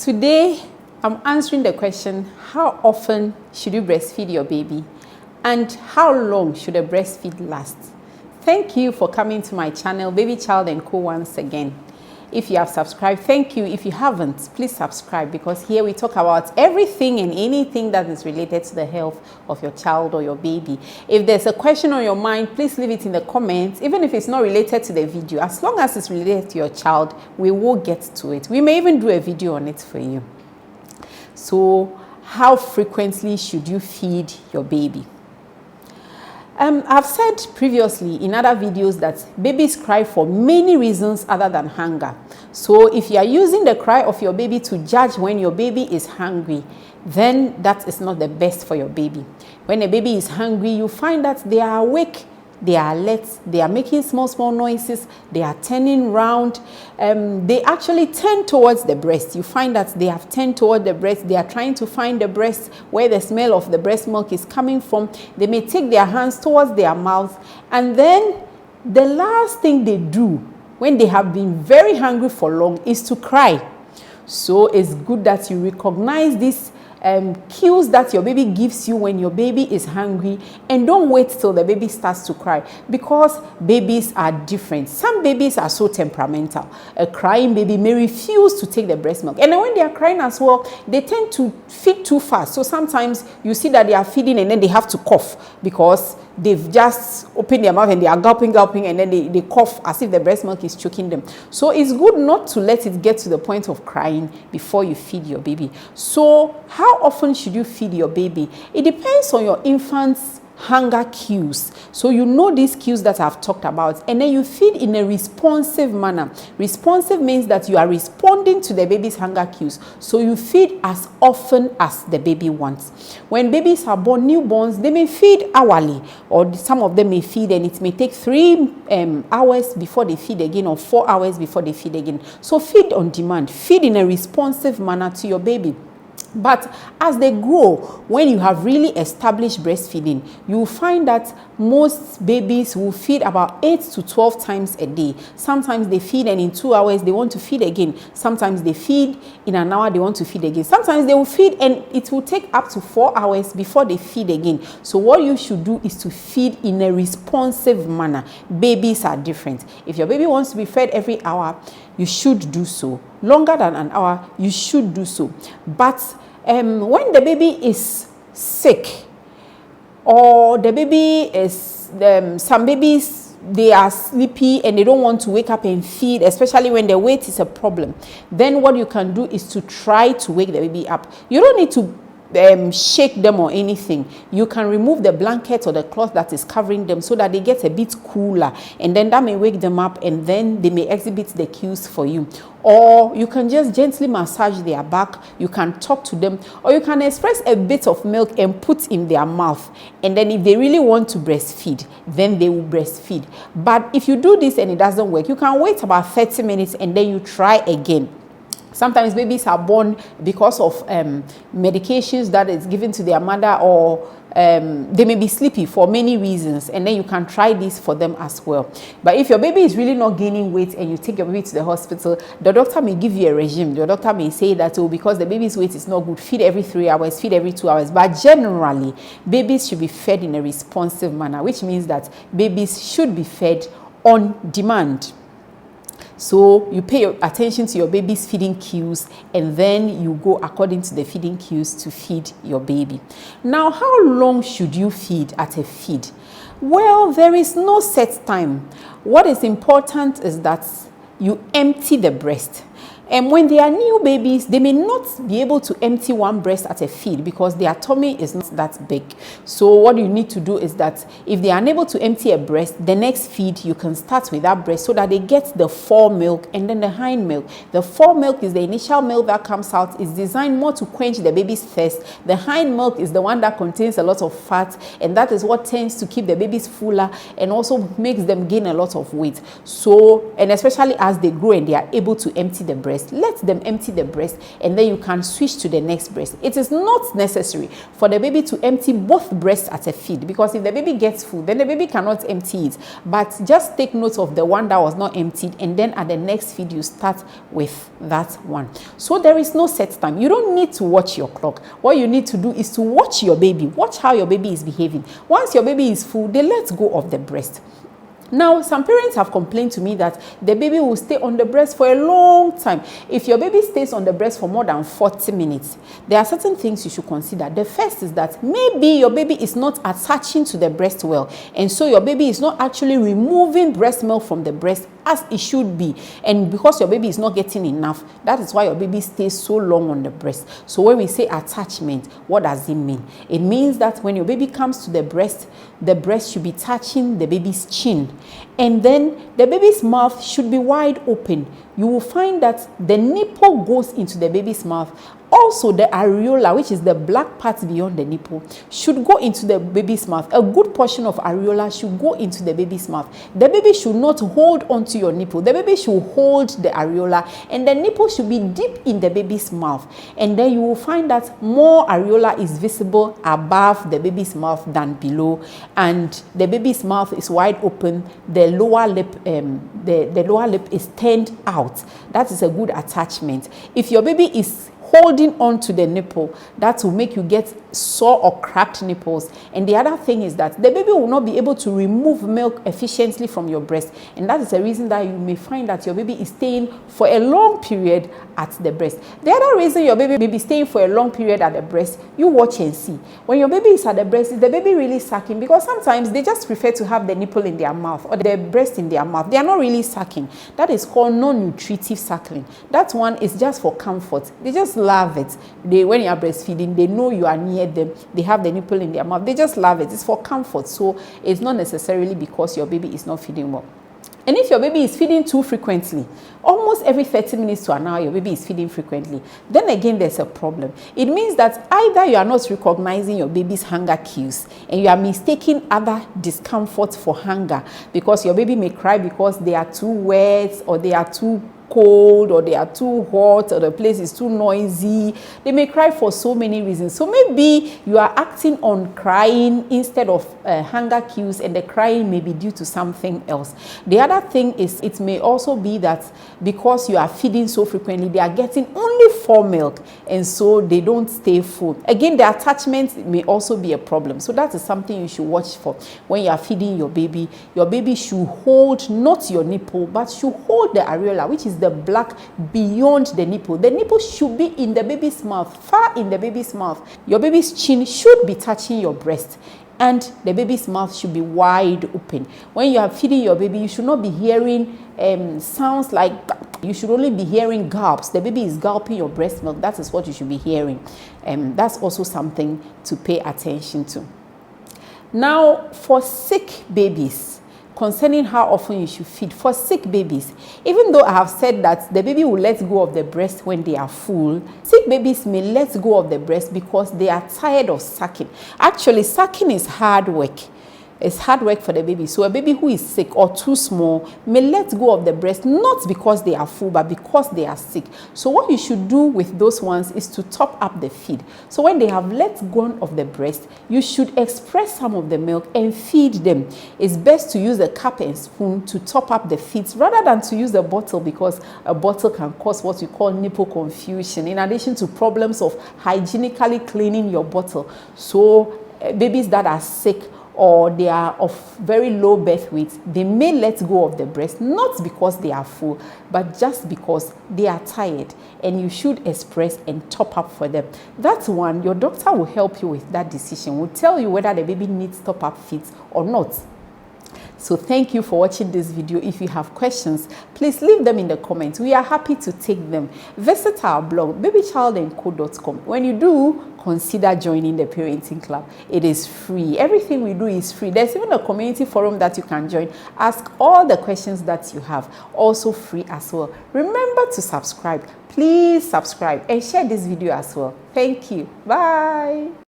Today, I'm answering the question, how often should you breastfeed your baby? And how long should a breastfeed last? Thank you for coming to my channel, Baby Child & Co. once again. If you have subscribed, thank you. If you haven't, please subscribe, because here we talk about everything and anything that is related to the health of your child or your baby. If there's a question on your mind, please leave it in the comments, even if it's not related to the video. As long as it's related to your child, we will get to it. We may even do a video on it for you. So, how frequently should you feed your baby? I've said previously in other videos that babies cry for many reasons other than hunger. So if you are using the cry of your baby to judge when your baby is hungry, then that is not the best for your baby. When a baby is hungry, you find that they are awake, they are alert, they are making small noises, they are turning round. They actually turn towards the breast. You find that they have turned toward the breast. They are trying to find the breast where the smell of the breast milk is coming from. They may take their hands towards their mouth. And then the last thing they do when they have been very hungry for long is to cry. So it's good that you recognize these cues that your baby gives you when your baby is hungry, and don't wait till the baby starts to cry, because babies are different. Some babies are so temperamental. A crying baby may refuse to take the breast milk, and then when they are crying as well, they tend to feed too fast. So sometimes you see that they are feeding and then they have to cough because they've just opened their mouth and they are gulping, and then they cough as if the breast milk is choking them. So it's good not to let it get to the point of crying before you feed your baby. So how often should you feed your baby? It depends on your infant's hunger cues. So you know these cues that I've talked about, and then you feed in a responsive manner. Responsive means that you are responding to the baby's hunger cues. So you feed as often as the baby wants. When babies are born, newborns, they may feed hourly, or some of them may feed and it may take 3 hours before they feed again, or 4 hours before they feed again. So feed on demand. Feed in a responsive manner to your baby. But as they grow, when you have really established breastfeeding, you will find that most babies will feed about 8 to 12 times a day. Sometimes they feed and in 2 hours they want to feed again. Sometimes they feed in an hour, they want to feed again. Sometimes they will feed and it will take up to 4 hours before they feed again. So what you should do is to feed in a responsive manner. Babies are different. If your baby wants to be fed every hour, you should do so. Longer than an hour, you should do so. But when the baby is sick, or the baby is, some babies, they are sleepy and they don't want to wake up and feed, especially when the weight is a problem, then what you can do is to try to wake the baby up. You don't need to shake them or anything. You can remove the blanket or the cloth that is covering them so that they get a bit cooler, and then that may wake them up, and then they may exhibit the cues for you. Or you can just gently massage their back. You can talk to them, or you can express a bit of milk and put in their mouth, and then if they really want to breastfeed, then they will breastfeed. But if you do this and it doesn't work, you can wait about 30 minutes and then you try again. Sometimes babies are born because of medications that is given to their mother, or they may be sleepy for many reasons, and then you can try this for them as well. But if your baby is really not gaining weight and you take your baby to the hospital, the doctor may give you a regime. The doctor may say that, oh, because the baby's weight is not good, feed every 3 hours, feed every 2 hours. But generally, babies should be fed in a responsive manner, which means that babies should be fed on demand. So you pay attention to your baby's feeding cues, and then you go according to the feeding cues to feed your baby. Now, how long should you feed at a feed? Well, there is no set time. What is important is that you empty the breast. And when they are new babies, they may not be able to empty one breast at a feed because their tummy is not that big. So what you need to do is that if they are unable to empty a breast, the next feed you can start with that breast so that they get the foremilk and then the hindmilk. The foremilk is the initial milk that comes out. It's designed more to quench the baby's thirst. The hindmilk is the one that contains a lot of fat, and that is what tends to keep the babies fuller and also makes them gain a lot of weight. So, and especially as they grow and they are able to empty the breast. breast, let them empty the breast, and then you can switch to the next breast. It is not necessary for the baby to empty both breasts at a feed, because if the baby gets full, then the baby cannot empty it. But just take note of the one that was not emptied, and then at the next feed you start with that one. So there is no set time. You don't need to watch your clock. What you need to do is to watch your baby. Watch how your baby is behaving. Once your baby is full, they let go of the breast. Now, some parents have complained to me that the baby will stay on the breast for a long time. If your baby stays on the breast for more than 40 minutes, there are certain things you should consider. The first is that maybe your baby is not attaching to the breast well, and so your baby is not actually removing breast milk from the breast as it should be. And because your baby is not getting enough, that is why your baby stays so long on the breast. So when we say attachment, what does it mean? It means that when your baby comes to the breast should be touching the baby's chin, and then the baby's mouth should be wide open. You will find that the nipple goes into the baby's mouth. Also, the areola, which is the black part beyond the nipple, should go into the baby's mouth. A good portion of areola should go into the baby's mouth. The baby should not hold onto your nipple. The baby should hold the areola, and the nipple should be deep in the baby's mouth. And then you will find that more areola is visible above the baby's mouth than below, and the baby's mouth is wide open. The lower lip, the lower lip is turned out. That is a good attachment. If your baby is holding on to the nipple, that will make you get sore or cracked nipples. And the other thing is that the baby will not be able to remove milk efficiently from your breast, and that is the reason that you may find that your baby is staying for a long period at the breast. The other reason your baby may be staying for a long period at the breast, you watch and see. When your baby is at the breast, is the baby really sucking? Because sometimes they just prefer to have the nipple in their mouth or the breast in their mouth. They are not really sucking. That is called non-nutritive suckling. That one is just for comfort. They just love it. When you are breastfeeding, they know you are near them. They have the nipple in their mouth. They just love it. It's for comfort. So it's not necessarily because your baby is not feeding well. And if your baby is feeding too frequently, almost every 30 minutes to an hour, your baby is feeding frequently, then again, there's a problem. It means that either you are not recognizing your baby's hunger cues, and you are mistaking other discomfort for hunger, because your baby may cry because they are too wet, or they are too cold, or they are too hot, or the place is too noisy. They may cry for so many reasons. So maybe you are acting on crying instead of hunger cues, and the crying may be due to something else. The other thing is, it may also be that because you are feeding so frequently, they are getting only foremilk, and so they don't stay full. Again, the attachment may also be a problem. So that is something you should watch for when you are feeding your baby. Your baby should hold not your nipple, but should hold the areola, which is the black beyond the nipple. The nipple should be in the baby's mouth, far in the baby's mouth. Your baby's chin should be touching your breast, and the baby's mouth should be wide open. When you are feeding your baby, you should not be hearing sounds like, you should only be hearing gulps. The baby is gulping your breast milk. That is what you should be hearing. That's also something to pay attention to. Now, for sick babies, concerning how often you should feed, for sick babies, even though I have said that the baby will let go of the breast when they are full, sick babies may let go of the breast because they are tired of sucking. Actually, sucking is hard work. It's hard work for the baby. So a baby who is sick or too small may let go of the breast, not because they are full, but because they are sick. So what you should do with those ones is to top up the feed. So when they have let go of the breast, you should express some of the milk and feed them. It's best to use a cup and spoon to top up the feeds rather than to use a bottle, because a bottle can cause what we call nipple confusion, in addition to problems of hygienically cleaning your bottle. So babies that are sick or they are of very low birth weight, they may let go of the breast, not because they are full, but just because they are tired, and you should express and top up for them. That's one, your doctor will help you with that decision, will tell you whether the baby needs top up feeds or not. So thank you for watching this video. If you have questions, please leave them in the comments. We are happy to take them. Visit our blog, babychildandco.com. When you do, consider joining the parenting club. It is free. Everything we do is free. There's even a community forum that you can join. Ask all the questions that you have. Also free as well. Remember to subscribe. Please subscribe and share this video as well. Thank you. Bye.